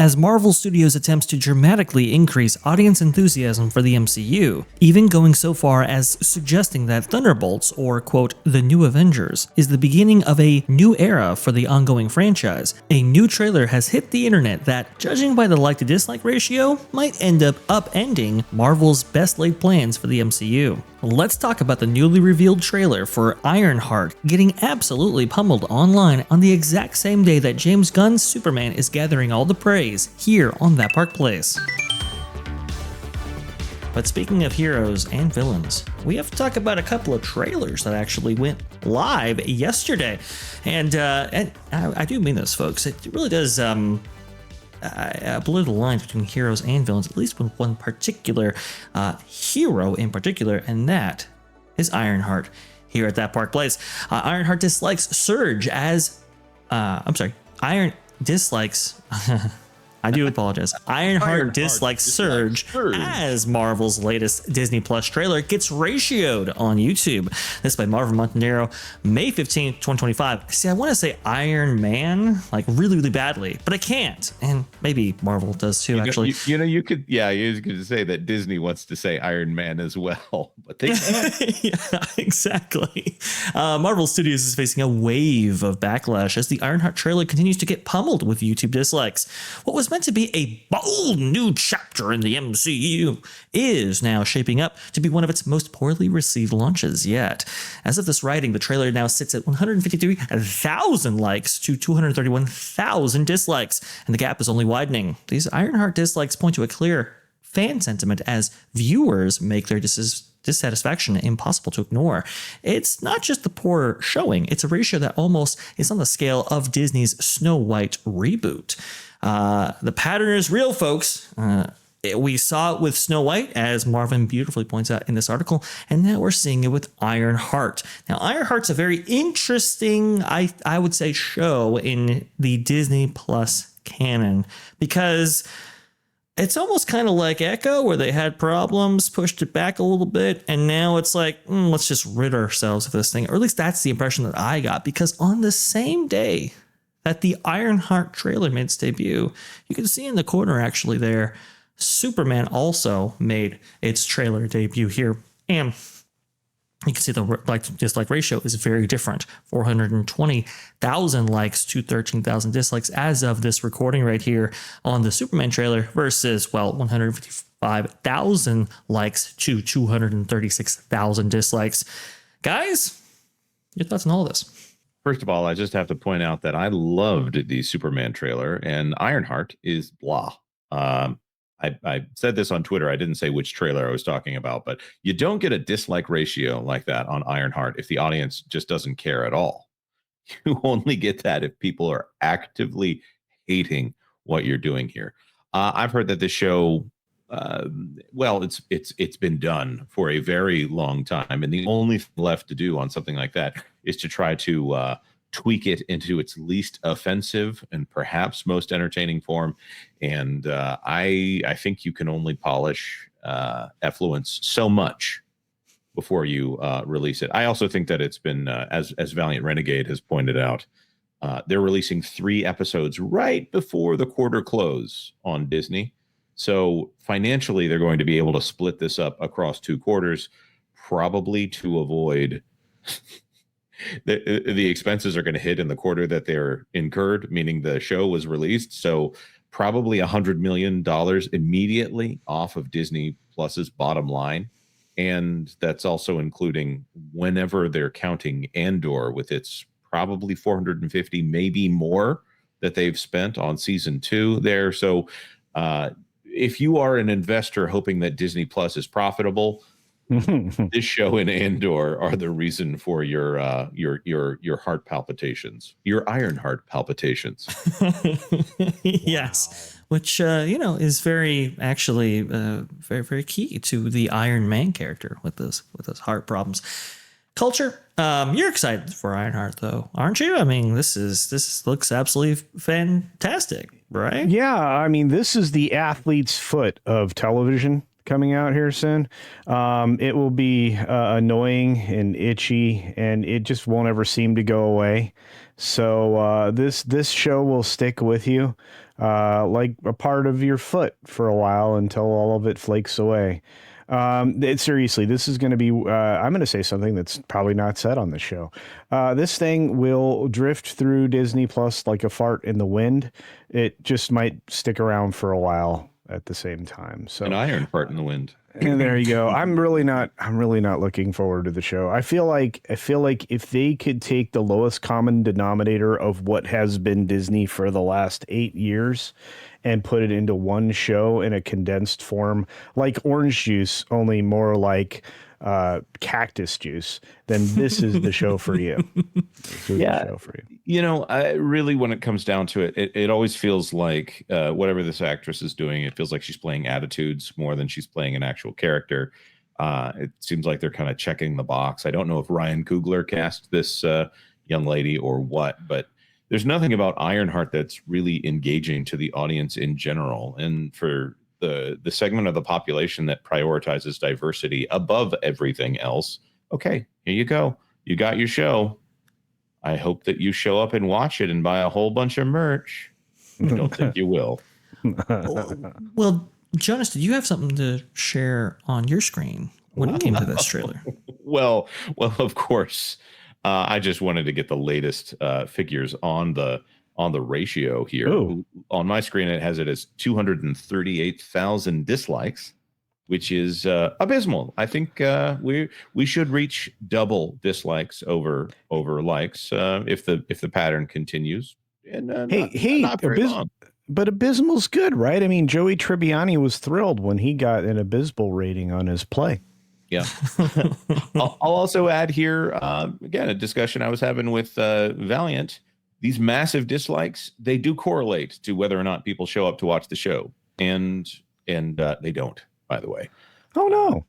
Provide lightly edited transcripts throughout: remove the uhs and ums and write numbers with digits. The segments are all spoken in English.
as Marvel Studios attempts to dramatically increase audience enthusiasm for the MCU, even going so far as suggesting that Thunderbolts, or quote, the new Avengers, is the beginning of a new era for the ongoing franchise. A new trailer has hit the internet that, judging by the like to dislike ratio, might end up upending Marvel's best laid plans for the MCU. Let's talk about the newly revealed trailer for Ironheart getting absolutely pummeled online on the exact same day that James Gunn's Superman is gathering all the praise here on That Park Place. But speaking of heroes and villains, we have to talk about a couple of trailers that actually went live yesterday. And I do mean this, folks. It really does blur the lines between heroes and villains, at least with one particular hero in particular, and that is Ironheart here at That Park Place. Ironheart dislikes Surge as Iron dislikes I do apologize. Ironheart dislikes Surge as Marvel's latest Disney Plus trailer gets ratioed on YouTube. This by Marvin Montanero, May 15th, 2025. See, I want to say Iron Man, like really, really badly, but I can't. And maybe Marvel does too, actually. You could say that Disney wants to say Iron Man as well, but they can't. Yeah, exactly. Marvel Studios is facing a wave of backlash as the Ironheart trailer continues to get pummeled with YouTube dislikes. What was meant to be a bold new chapter in the MCU is now shaping up to be one of its most poorly received launches yet. As of this writing, the trailer now sits at 153,000 likes to 231,000 dislikes, and the gap is only widening. These Ironheart dislikes point to a clear fan sentiment as viewers make their dissatisfaction impossible to ignore. It's not just the poor showing, it's a ratio that almost is on the scale of Disney's Snow White reboot. The pattern is real, folks. We saw it with Snow White, as Marvin beautifully points out in this article, and now we're seeing it with Ironheart. Now, Ironheart's a very interesting, I would say, show in the Disney Plus canon, because it's almost kind of like Echo, where they had problems, pushed it back a little bit, and now it's like, let's just rid ourselves of this thing. Or at least that's the impression that I got, because on the same day that the Ironheart trailer made its debut, you can see in the corner actually there, Superman also made its trailer debut here. And you can see the like-to-dislike ratio is very different. 420,000 likes to 13,000 dislikes as of this recording right here on the Superman trailer versus, 155,000 likes to 236,000 dislikes. Guys, your thoughts on all this? First of all, I just have to point out that I loved the Superman trailer, and Ironheart is blah. I said this on Twitter. I didn't say which trailer I was talking about, but you don't get a dislike ratio like that on Ironheart if the audience just doesn't care at all. You only get that if people are actively hating what you're doing here. I've heard that this show, it's been done for a very long time, and the only thing left to do on something like that is to try to tweak it into its least offensive and perhaps most entertaining form. And I think you can only polish effluence so much before you release it. I also think that it's been, as Valiant Renegade has pointed out, they're releasing 3 episodes right before the quarter close on Disney. So financially, they're going to be able to split this up across 2 quarters, probably to avoid the expenses are going to hit in the quarter that they're incurred, meaning the show was released. So probably $100 million immediately off of Disney Plus's bottom line. And that's also including whenever they're counting Andor with its probably 450, maybe more that they've spent on season 2 there. So if you are an investor hoping that Disney Plus is profitable, this show and Andor are the reason for your heart palpitations, your Ironheart palpitations. Yes, wow. Which is very actually very, very key to the Iron Man character with those heart problems. Culture, you're excited for Ironheart though, aren't you? I mean, this looks absolutely fantastic, right? Yeah, I mean, this is the athlete's foot of television coming out here soon. It will be annoying and itchy, and it just won't ever seem to go away. So this show will stick with you. like a part of your foot for a while until all of it flakes away. Seriously, this is going to be, I'm going to say something that's probably not said on the show. This thing will drift through Disney Plus like a fart in the wind. It just might stick around for a while at the same time. So An iron fart in the wind. and there you go. I'm really not looking forward to the show. I feel like if they could take the lowest common denominator of what has been Disney for the last 8 years and put it into one show in a condensed form, like orange juice, only more like cactus juice, then this is the show for you. Yeah. You know, really, when it comes down to it, it always feels like whatever this actress is doing, it feels like she's playing attitudes more than she's playing an actual character. It seems like they're kind of checking the box. I don't know if Ryan Coogler cast this young lady or what, but there's nothing about Ironheart that's really engaging to the audience in general. And for the segment of the population that prioritizes diversity above everything else, okay, here you go. You got your show. I hope that you show up and watch it and buy a whole bunch of merch. I don't think you will. Well, Jonas, did you have something to share on your screen when it came to this trailer? Well, of course. I just wanted to get the latest figures on the ratio here. Ooh. On my screen, it has it as 238,000 dislikes, which is abysmal. I think we should reach double dislikes over likes if the pattern continues. And not very long. But abysmal's good, right? I mean, Joey Tribbiani was thrilled when he got an abysmal rating on his play. Yeah. I'll also add here, again, a discussion I was having with Valiant. These massive dislikes, they do correlate to whether or not people show up to watch the show. And they don't, by the way. Oh, no.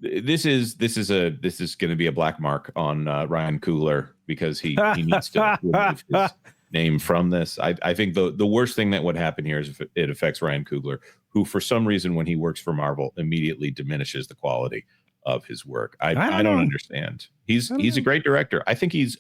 This is going to be a black mark on Ryan Coogler because he needs to remove his name from this. I think the worst thing that would happen here is if it affects Ryan Coogler, who for some reason when he works for Marvel immediately diminishes the quality of his work. I don't understand. He's a great director. I think he's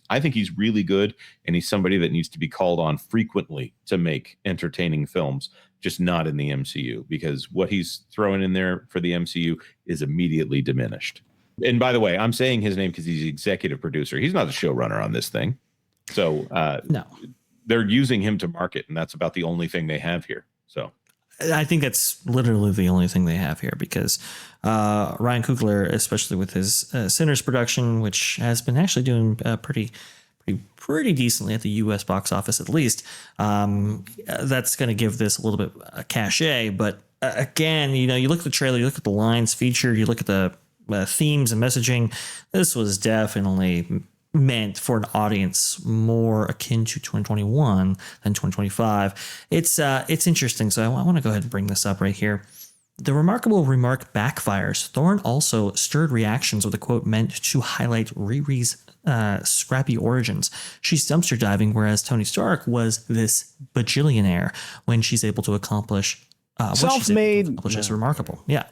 really good, and he's somebody that needs to be called on frequently to make entertaining films, just not in the MCU, because what he's throwing in there for the MCU is immediately diminished. And by the way, I'm saying his name because he's the executive producer. He's not the showrunner on this thing. So no, they're using him to market, and that's about the only thing they have here. So I think that's literally the only thing they have here because Ryan Coogler, especially with his Sinners production, which has been actually doing pretty decently at the U.S. box office at least, that's going to give this a little bit of cachet. But again, you look at the trailer, you look at the lines featured, you look at the themes and messaging. This was definitely meant for an audience more akin to 2021 than 2025. It's interesting. So I want to go ahead and bring this up right here. The remarkable remark backfires. Thorne also stirred reactions with a quote meant to highlight Riri's scrappy origins. She's dumpster diving, whereas Tony Stark was this bajillionaire when she's able to accomplish self-made, which is remarkable. Yeah,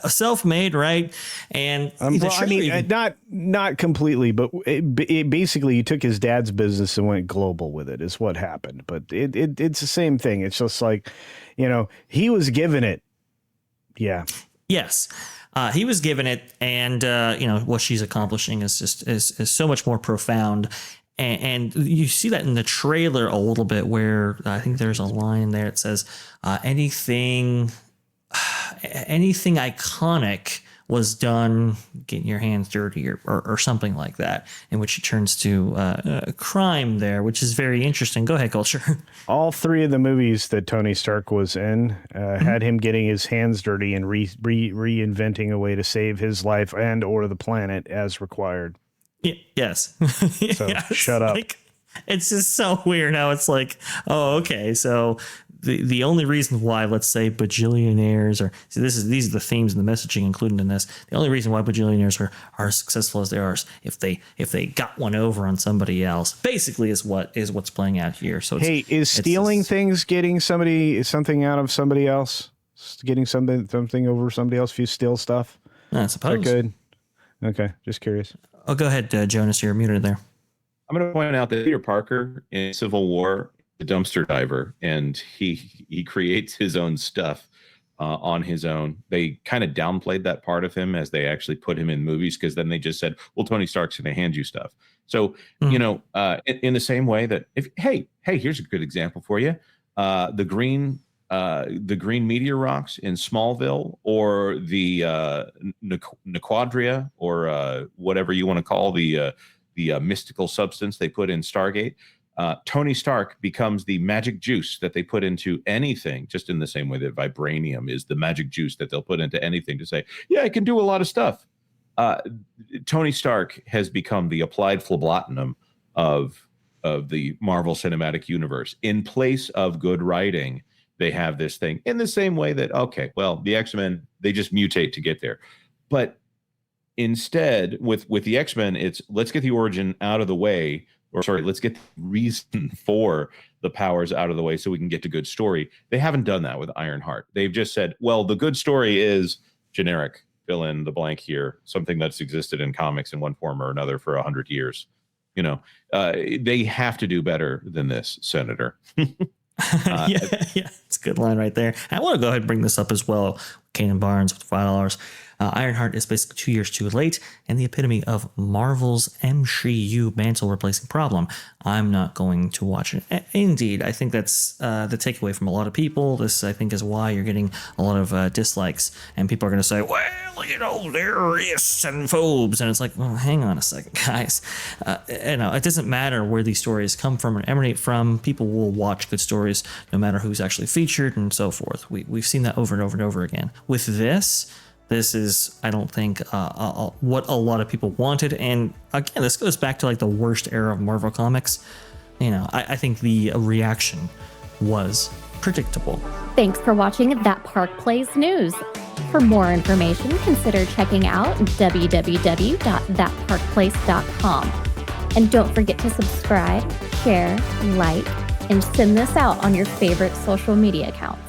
self-made, right? And not completely, but it basically, you took his dad's business and went global with it. Is what happened. But it's the same thing. It's just like, he was given it. Yeah. Yes. He was given it, and what she's accomplishing is so much more profound. And you see that in the trailer a little bit, where I think there's a line there. It says, anything iconic was done getting your hands dirty or something like that, in which he turns to crime there, which is very interesting. Go ahead, Culture. All three of the movies that Tony Stark was in had him getting his hands dirty and reinventing a way to save his life and or the planet as required. Yes. So yes. Shut up. It's just so weird how it's like, oh, okay. So the only reason why, let's say, bajillionaires these are the themes and the messaging included in this. The only reason why bajillionaires are as successful as they are is if they got one over on somebody else, basically is what's playing out here. So is stealing things getting something out of somebody else? Getting something over somebody else if you steal stuff? I suppose. Is that good? Okay, just curious. Oh, go ahead, Jonas. You're muted there. I'm going to point out that Peter Parker in Civil War the dumpster diver, and he creates his own stuff on his own. They kind of downplayed that part of him as they actually put him in movies, because then they just said, well, Tony Stark's going to hand you stuff. So, in the same way that hey, here's a good example for you. The green meteor rocks in Smallville, or the Nequadria, or whatever you want to call the mystical substance they put in Stargate. Tony Stark becomes the magic juice that they put into anything, just in the same way that vibranium is the magic juice that they'll put into anything to say, yeah, I can do a lot of stuff. Tony Stark has become the applied phlebotinum of the Marvel Cinematic Universe. In place of good writing, they have this thing, in the same way that, okay, well, the X-Men, they just mutate to get there. But instead, with the X-Men, it's let's get the origin out of the way, let's get the reason for the powers out of the way so we can get to good story. They haven't done that with Ironheart. They've just said, well, the good story is generic, fill in the blank here, something that's existed in comics in one form or another for 100 years. They have to do better than this, Senator. Yeah, it's a good line right there. I want to go ahead and bring this up as well. Kanan Barnes with $5. Ironheart is basically 2 years too late and the epitome of Marvel's MCU mantle replacing problem. I'm not going to watch it. Indeed, I think that's the takeaway from a lot of people. This, I think, is why you're getting a lot of dislikes, and people are going to say, well, they're ists and phobes, and it's like, well, hang on a second, guys. It doesn't matter where these stories come from or emanate from. People will watch good stories no matter who's actually featured and so forth. We've seen that over and over and over again. With this is, I don't think, what a lot of people wanted. And again, this goes back to like the worst era of Marvel Comics. I think the reaction was predictable. Thanks for watching That Park Plays News. For more information, consider checking out www.thatparkplace.com. And don't forget to subscribe, share, like, and send this out on your favorite social media accounts.